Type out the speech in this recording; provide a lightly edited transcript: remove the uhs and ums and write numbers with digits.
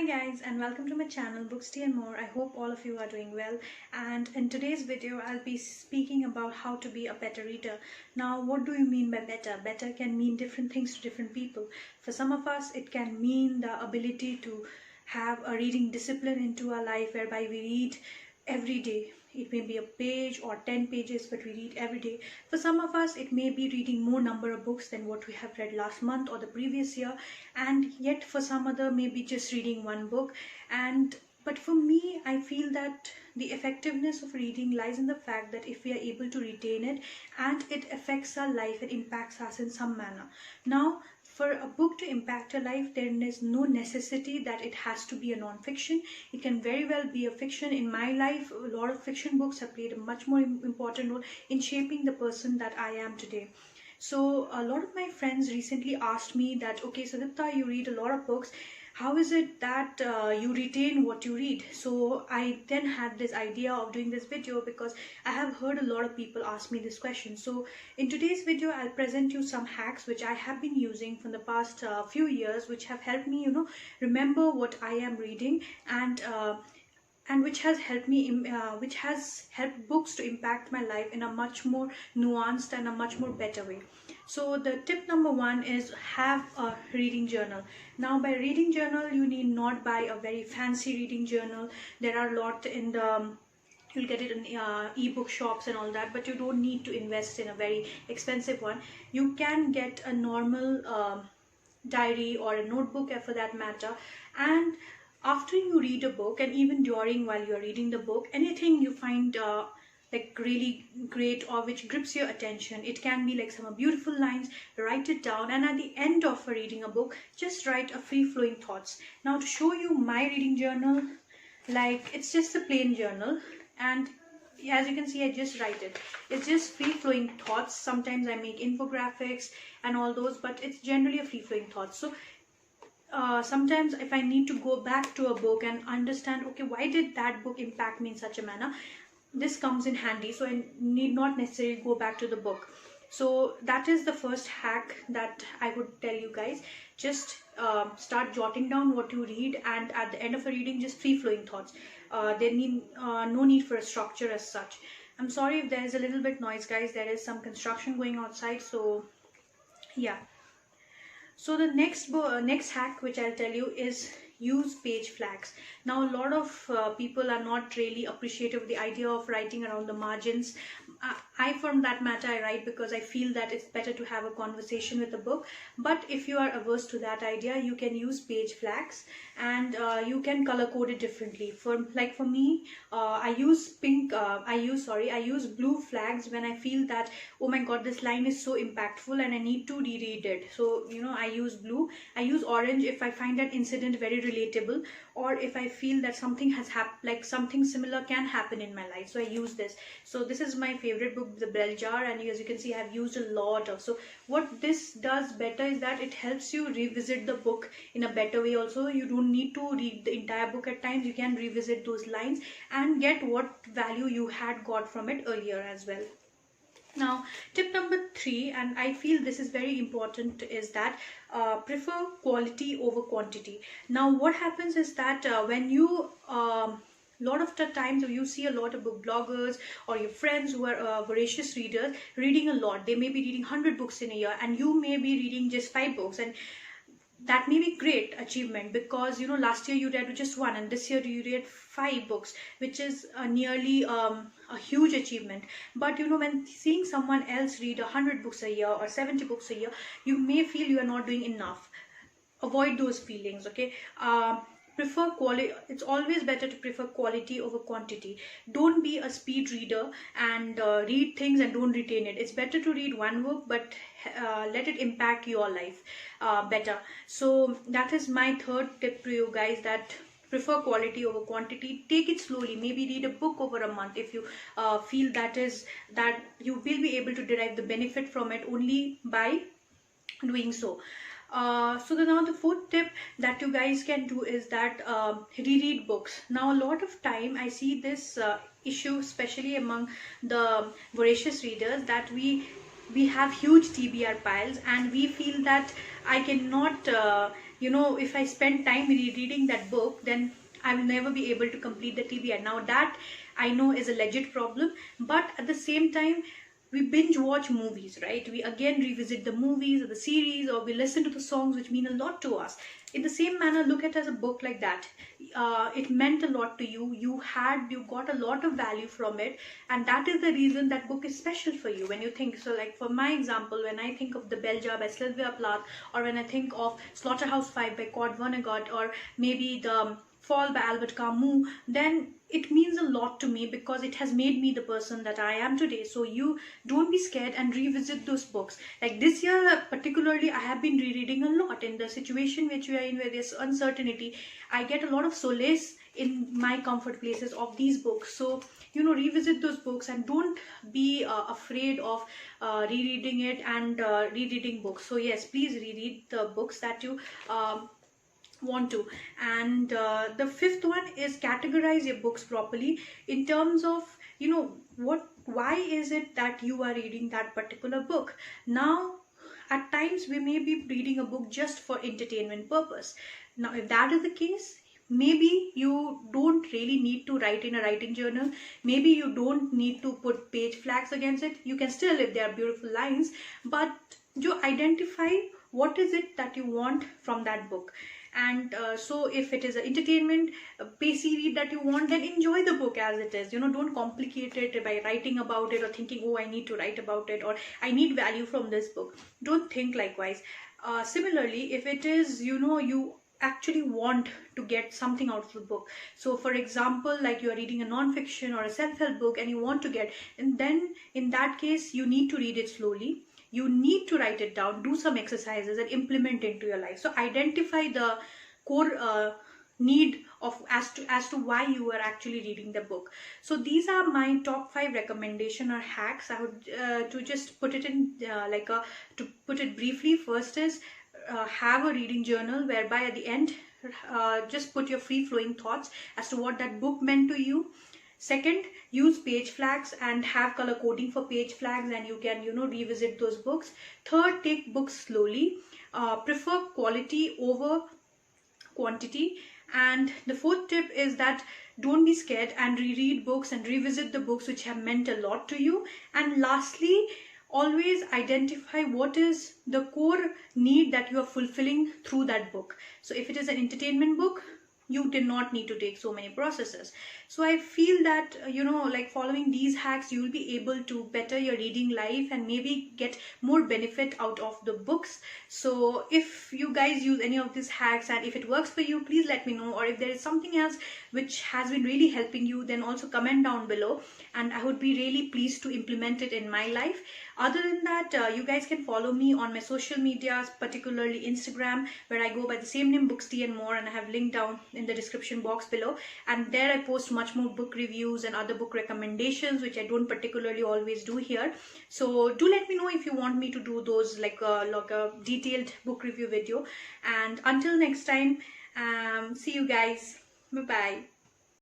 guys, and welcome to my channel Books Tea and More. I hope all of you are doing well, and in today's video I'll be speaking about how to be a better reader. Now, what do you mean by better? Better can mean different things to different people. For some of us it can mean the ability to have a reading discipline into our life whereby we read every day. It may be a page or 10 pages, but we read every day. For some of us, it may be reading more number of books than what we have read last month or the previous year. And yet for some other, maybe just reading one book. But for me, I feel that the effectiveness of reading lies in the fact that if we are able to retain it and it affects our life, it impacts us in some manner. Now, for a book to impact your life, there is no necessity that it has to be a non-fiction. It can very well be a fiction. In my life, a lot of fiction books have played a much more important role in shaping the person that I am today. So a lot of my friends recently asked me that, okay, Sudipta, you read a lot of books. How is it that you retain what you read? So I then had this idea of doing this video because I have heard a lot of people ask me this question. So in today's video, I'll present you some hacks which I have been using for the past few years, which have helped me, remember what I am reading, and which has helped me, which has helped books to impact my life in a much more nuanced and a much more better way. So the tip number one is have a reading journal. Now, by reading journal, you need not buy a very fancy reading journal. There are a lot in the you'll get it in ebook shops and all that, but you don't need to invest in a very expensive one. You can get a normal diary or a notebook for that matter, and after you read a book, and even during while you're reading the book, anything you find like really great or which grips your attention, it can be like some beautiful lines, write it down, and at the end of reading a book, just write a free-flowing thoughts. Now, to show you my reading journal, like it's just a plain journal, and as you can see, I just write it. It's just free-flowing thoughts. Sometimes I make infographics and all those, but it's generally a free-flowing thoughts. So sometimes if I need to go back to a book and understand, okay, why did that book impact me in such a manner, this comes in handy. So I need not necessarily go back to the book. So that is the first hack that I would tell you guys. Just start jotting down what you read, and at the end of a reading, just free-flowing thoughts. There need no need for a structure as such. I'm sorry if there is a little bit noise, guys. There is some construction going outside, so yeah. So the next hack which I'll tell you is use page flags. Now, a lot of people are not really appreciative of the idea of writing around the margins. From that matter, I write because I feel that it's better to have a conversation with a book. But if you are averse to that idea, you can use page flags, and you can color code it differently. For me, I use blue flags when I feel that, oh my god, this line is so impactful and I need to reread it. So I use blue. I use orange if I find that incident very relatable, or if I feel that something has happened, like something similar can happen in my life. So I use this. So this is my favorite book, The Bell Jar, and as you can see, I have used a lot of. So what this does better is that it helps you revisit the book in a better way. Also, you don't need to read the entire book at times. You can revisit those lines and get what value you had got from it earlier as well. Now, tip number 3, and I feel this is very important, is that prefer quality over quantity. Now, what happens is that when you lot of the times you see a lot of book bloggers or your friends who are voracious readers reading a lot. They may be reading 100 books in a year, and you may be reading just 5 books, and that may be great achievement because last year you read just 1 and this year you read 5 books, which is nearly a huge achievement. But when seeing someone else read 100 books a year or 70 books a year, you may feel you are not doing enough. Avoid those feelings, okay? Prefer quality. It's always better to prefer quality over quantity. Don't be a speed reader and read things and don't retain it. It's better to read one book, but let it impact your life better. So that is my third tip to you guys, that prefer quality over quantity. Take it slowly. Maybe read a book over a month if you feel that you will be able to derive the benefit from it only by doing so. Now the fourth tip that you guys can do is that reread books. Now, a lot of time I see this issue, especially among the voracious readers, that we have huge TBR piles and we feel that I cannot you know, if I spend time reading that book, then I will never be able to complete the TBR. Now that I know is a legit problem, but at the same time, we binge watch movies, right? We again revisit the movies or the series, or we listen to the songs which mean a lot to us. In the same manner, look at as a book like that. It meant a lot to you. You got a lot of value from it, and that is the reason that book is special for you. When you think so, like for my example, when I think of The Bell Jar by Sylvia Plath, or when I think of Slaughterhouse-Five by Kurt Vonnegut, or maybe The Fall by Albert Camus, then it means a lot to me because it has made me the person that I am today. So you don't be scared and revisit those books. Like this year particularly, I have been rereading a lot. In the situation which we are in, where there's uncertainty, I get a lot of solace in my comfort places of these books. So, you know, revisit those books and don't be afraid of rereading it and rereading books. So yes, please reread the books that you want to. And the fifth one is categorize your books properly in terms of, you know, why is it that you are reading that particular book. Now at times we may be reading a book just for entertainment purpose. Now if that is the case, maybe you don't really need to write in a writing journal. Maybe you don't need to put page flags against it. You can still, if they are beautiful lines, but you identify what is it that you want from that book. And so if it is an entertainment pacey read that you want, then enjoy the book as it is. You know, don't complicate it by writing about it or thinking, oh, I need to write about it, or I need value from this book. Don't think likewise. Similarly, if it is, you know, you actually want to get something out of the book. So for example, like you are reading a non-fiction or a self-help book and you want to get, and then in that case you need to read it slowly. You need to write it down, do some exercises and implement into your life. So identify the core need of as to why you are actually reading the book. So these are my top 5 recommendation or hacks. I would to just put it in to put it briefly. First is have a reading journal whereby at the end just put your free-flowing thoughts as to what that book meant to you. Second, use page flags and have color coding for page flags, and you can, you know, revisit those books. Third, take books slowly. Prefer quality over quantity. And the fourth tip is that don't be scared and reread books and revisit the books which have meant a lot to you. And lastly, always identify what is the core need that you are fulfilling through that book. So if it is an entertainment book, you did not need to take so many processes. So I feel that, you know, like following these hacks, you will be able to better your reading life and maybe get more benefit out of the books. So if you guys use any of these hacks and if it works for you, please let me know. Or if there is something else which has been really helping you, then also comment down below, and I would be really pleased to implement it in my life. Other than that, you guys can follow me on my social medias, particularly Instagram, where I go by the same name, Books Tea and More, and I have linked down in the description box below. And there I post much more book reviews and other book recommendations, which I don't particularly always do here. So do let me know if you want me to do those, like a detailed book review video. And until next time, see you guys. Bye bye.